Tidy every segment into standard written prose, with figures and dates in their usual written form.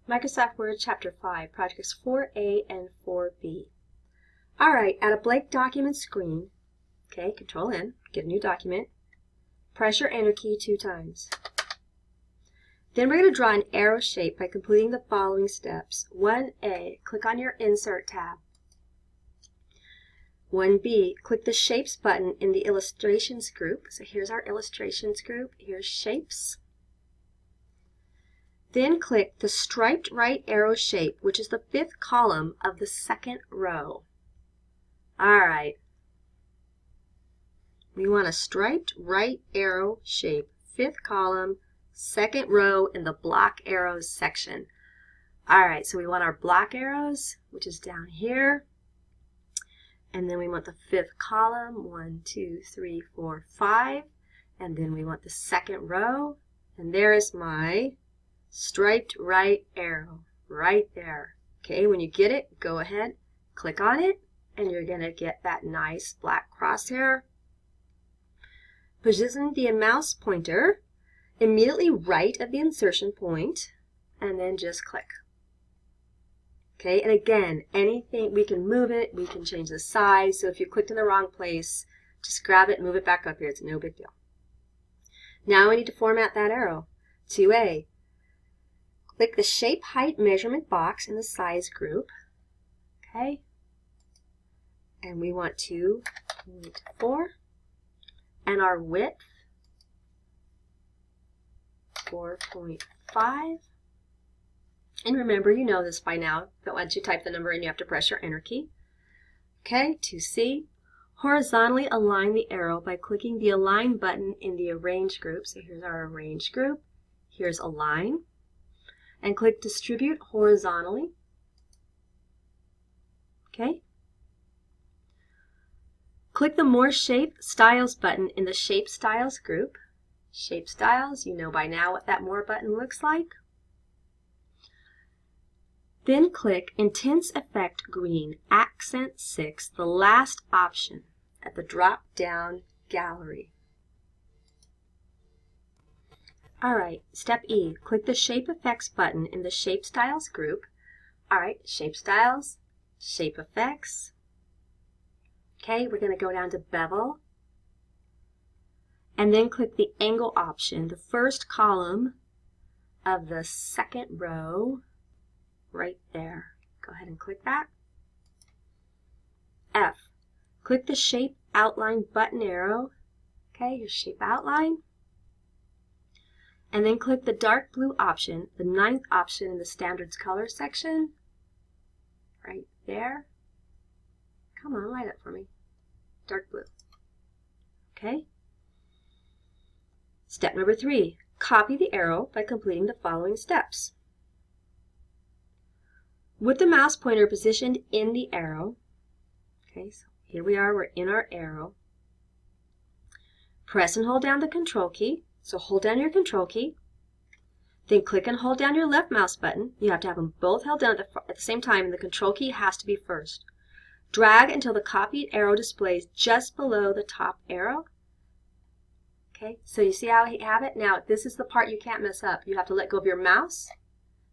Microsoft Word Chapter 5, Projects 4A and 4B. Alright, at a blank document screen, okay, Control N, get a new document, press your Enter key 2 times. Then we're going to draw an arrow shape by completing the following steps. 1A, click on your Insert tab. 1B, click the Shapes button in the Illustrations group. So here's our Illustrations group. Here's Shapes. Then click the striped right arrow shape, which is the 5th column of the 2nd row. Alright. We want a striped right arrow shape, 5th column, 2nd row in the block arrows section. Alright, so we want our block arrows, which is down here. And then we want the 5th column, 1, 2, 3, 4, 5. And then we want the 2nd row. And there is my striped right arrow right there. Okay, when you get it, go ahead, click on it, and you're going to get that nice black crosshair. Position the mouse pointer immediately right of the insertion point, and then just click. Okay, and again, anything, we can move it, we can change the size, so if you clicked in the wrong place, just grab it, move it back up here, it's no big deal. Now we need to format that arrow. 2A. Click the Shape Height Measurement box in the Size group. Okay. And we want 2.4. And our width, 4.5. And remember, you know this by now, that once you type the number in, you have to press your Enter key. Okay, 2C. Horizontally align the arrow by clicking the Align button in the Arrange group. So here's our Arrange group. Here's Align. And click Distribute Horizontally. Okay. Click the More Shape Styles button in the Shape Styles group. Shape Styles, you know by now what that More button looks like. Then click Intense Effect Green, Accent 6, the last option at the drop-down gallery. Alright, step E, click the Shape Effects button in the Shape Styles group. Alright, Shape Styles, Shape Effects. Okay, we're going to go down to Bevel. And then click the Angle option, the 1st column of the 2nd row, right there. Go ahead and click that. F, click the Shape Outline button arrow. Okay, your Shape Outline. And then click the dark blue option, the 9th option in the Standards Color section, right there. Come on, light up for me. Dark blue. Okay. Step number 3, copy the arrow by completing the following steps. With the mouse pointer positioned in the arrow, okay, so here we are, we're in our arrow. Press and hold down the Control key. So hold down your Control key, then click and hold down your left mouse button. You have to have them both held down at the same time, and the Control key has to be first. Drag until the copied arrow displays just below the top arrow. Okay, so you see how I have it? Now, this is the part you can't mess up. You have to let go of your mouse,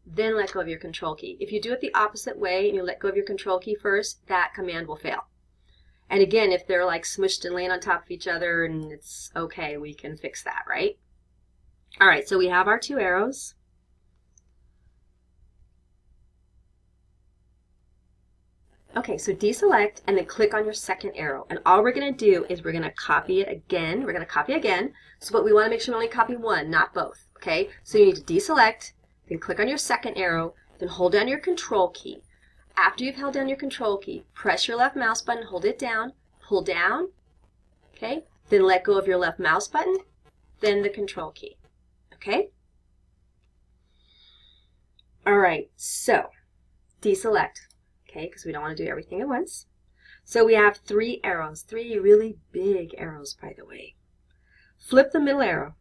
then let go of your Control key. If you do it the opposite way and you let go of your Control key first, that command will fail. And again, if they're like smushed and laying on top of each other and it's okay, we can fix that, right? All right, so we have our 2 arrows. Okay, so deselect and then click on your 2nd arrow. And all we're going to do is we're going to copy it again. We're going to copy again. So but we want to make sure we only copy one, not both. Okay, so you need to deselect, then click on your 2nd arrow, then hold down your Control key. After you've held down your Control key, press your left mouse button, hold it down, pull down, okay? Then let go of your left mouse button, then the Control key, okay? All right, so deselect, okay, because we don't want to do everything at once. So we have 3 arrows, 3 really big arrows, by the way. Flip the middle arrow,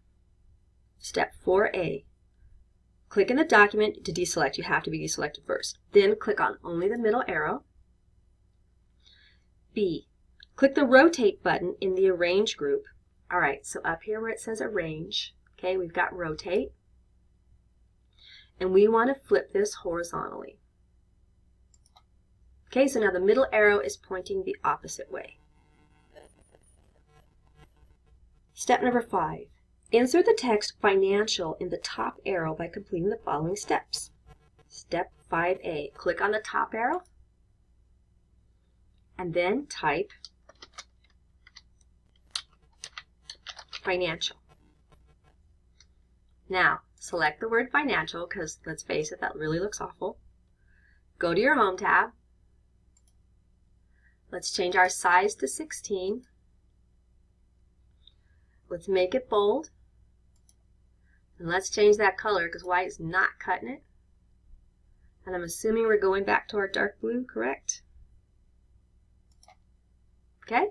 step 4A. Click in the document to deselect. You have to be deselected first. Then click on only the middle arrow. B. Click the Rotate button in the Arrange group. All right, so up here where it says Arrange, okay, we've got Rotate. and we want to flip this horizontally. Okay, so now the middle arrow is pointing the opposite way. Step number 5. Insert the text financial in the top arrow by completing the following steps. Step 5A. Click on the top arrow and then type financial. Now, select the word financial because, let's face it, that really looks awful. Go to your Home tab. Let's change our size to 16. Let's make it bold. And let's change that color because white is not cutting it. And I'm assuming we're going back to our dark blue, correct? Okay?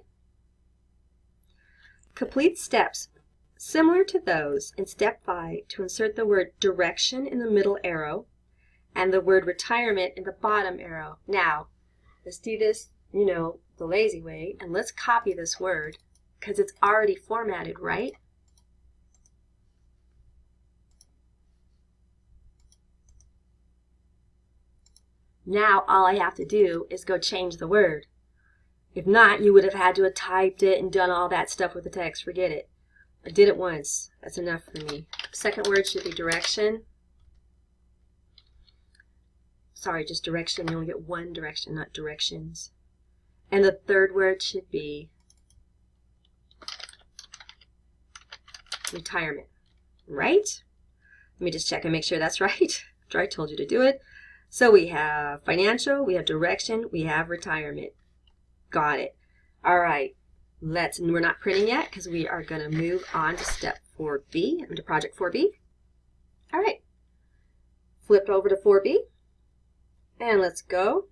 Complete steps similar to those in step 5 to insert the word direction in the middle arrow and the word retirement in the bottom arrow. Now, let's do this, the lazy way, and let's copy this word because it's already formatted, right? Now all I have to do is go change the word. If not, you would have had to have typed it and done all that stuff with the text. Forget it. I did it once. That's enough for me. Second word should be direction. Sorry, just direction. You only get one direction, not directions. And the third word should be retirement. Right? Let me just check and make sure that's right. After I told you to do it. So we have financial, we have direction, we have retirement. Got it. All right. We're not printing yet because we are going to move on to step 4B, into project 4B. All right. Flip over to 4B. And let's go.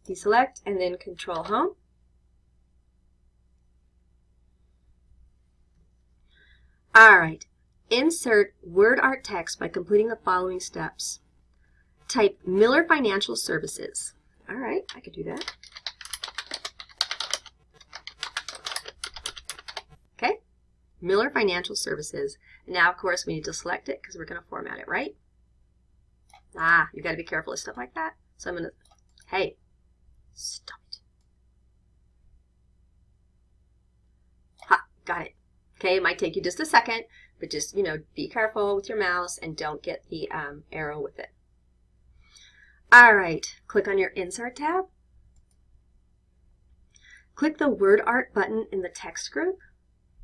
Deselect and then Control Home. All right. Insert word art text by completing the following steps. Type Miller Financial Services. All right, I could do that. Okay, Miller Financial Services. And now, of course, we need to select it because we're going to format it, right? You got to be careful of stuff like that. So I'm going to, hey, stop it. Ha, got it. Okay, it might take you just a second, but just, be careful with your mouse and don't get the arrow with it. All right, click on your Insert tab. Click the Word Art button in the text group.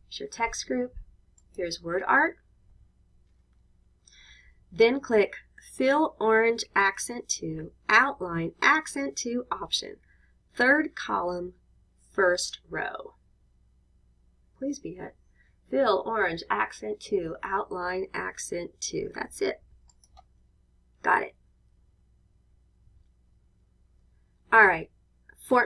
Here's your text group. Here's Word Art. Then click Fill Orange Accent to Outline Accent to Option. Third column, first row. Please be it. Fill Orange Accent to Outline Accent to. That's it. Got it. All right,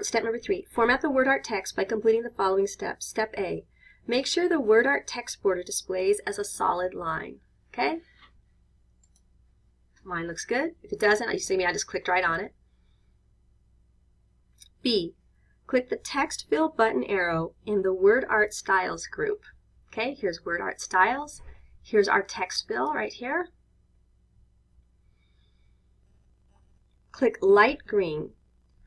step number 3, format the word art text by completing the following steps. Step A, make sure the word art text border displays as a solid line, okay? Mine looks good. If it doesn't, you see me, I just clicked right on it. B, click the text fill button arrow in the word art styles group. Okay, here's word art styles. Here's our text fill right here. Click light green,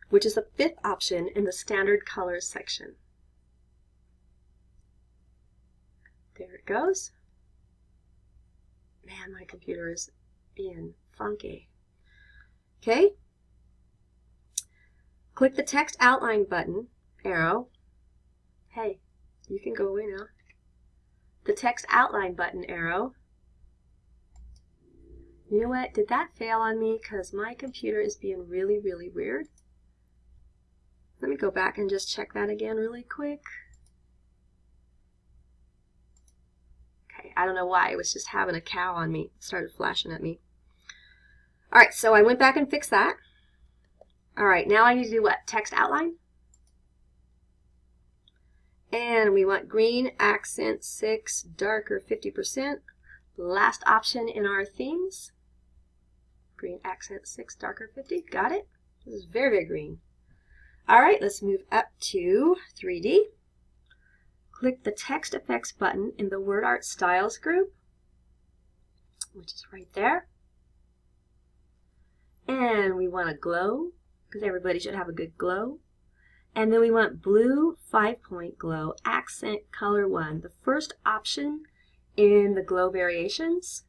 which is the 5th option in the standard colors section. There it goes. Man, my computer is being funky. Okay. Click the text outline button, arrow. Hey, you can go away now. The text outline button arrow. You know what? Did that fail on me? Because my computer is being really, really weird. Let me go back and just check that again really quick. Okay, I don't know why. It was just having a cow on me. It started flashing at me. All right, so I went back and fixed that. All right, now I need to do what? Text outline. And we want green, accent 6, darker 50%. Last option in our themes. Green, accent 6, darker 50. Got it? This is very, very green. All right, let's move up to 3D. Click the Text Effects button in the Word Art Styles group, which is right there. and we want a glow, because everybody should have a good glow. And then we want blue 5-point glow, accent color 1, the first option in the glow variations.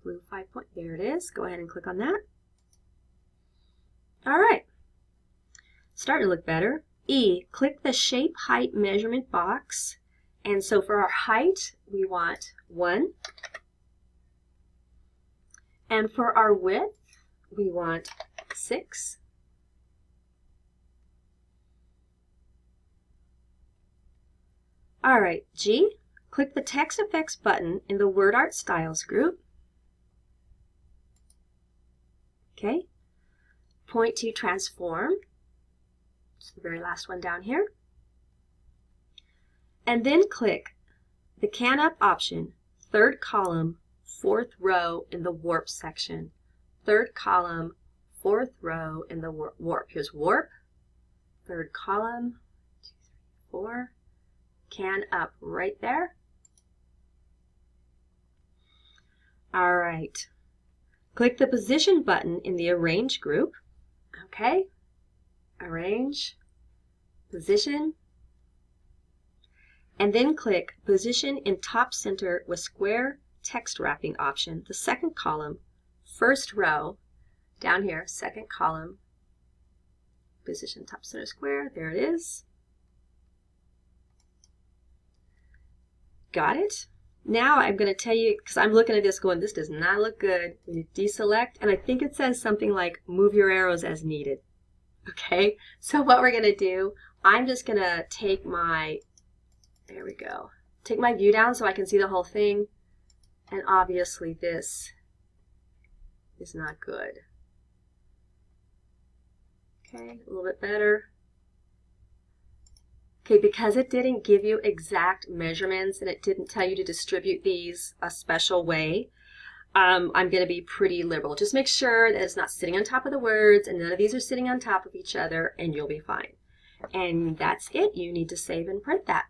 Blue 5-point, there it is. Go ahead and click on that. All right, starting to look better. E, click the shape height measurement box. And so for our height, we want 1. And for our width, we want 6. All right, G, click the Text Effects button in the Word Art Styles group. Okay. Point to Transform. It's the very last one down here. And then click the Can Up option, 3rd column, 4th row in the Warp section. 3rd column, 4th row in the Warp. Here's Warp, 3rd column, 2, 3, 4. Can Up right there. All right. Click the Position button in the Arrange group. Okay. Arrange, Position, and then click Position in Top Center with Square Text Wrapping option, the 2nd column, 1st row, down here, 2nd column, Position Top Center Square, there it is. Got it? Now I'm going to tell you, because I'm looking at this going, this does not look good. You deselect, and I think it says something like move your arrows as needed. Okay, so what we're going to do, I'm just going to take my, there we go, take my view down so I can see the whole thing, and obviously this is not good. Okay, a little bit better. Okay, because it didn't give you exact measurements and it didn't tell you to distribute these a special way, I'm going to be pretty liberal. Just make sure that it's not sitting on top of the words and none of these are sitting on top of each other, and you'll be fine. And that's it. You need to save and print that.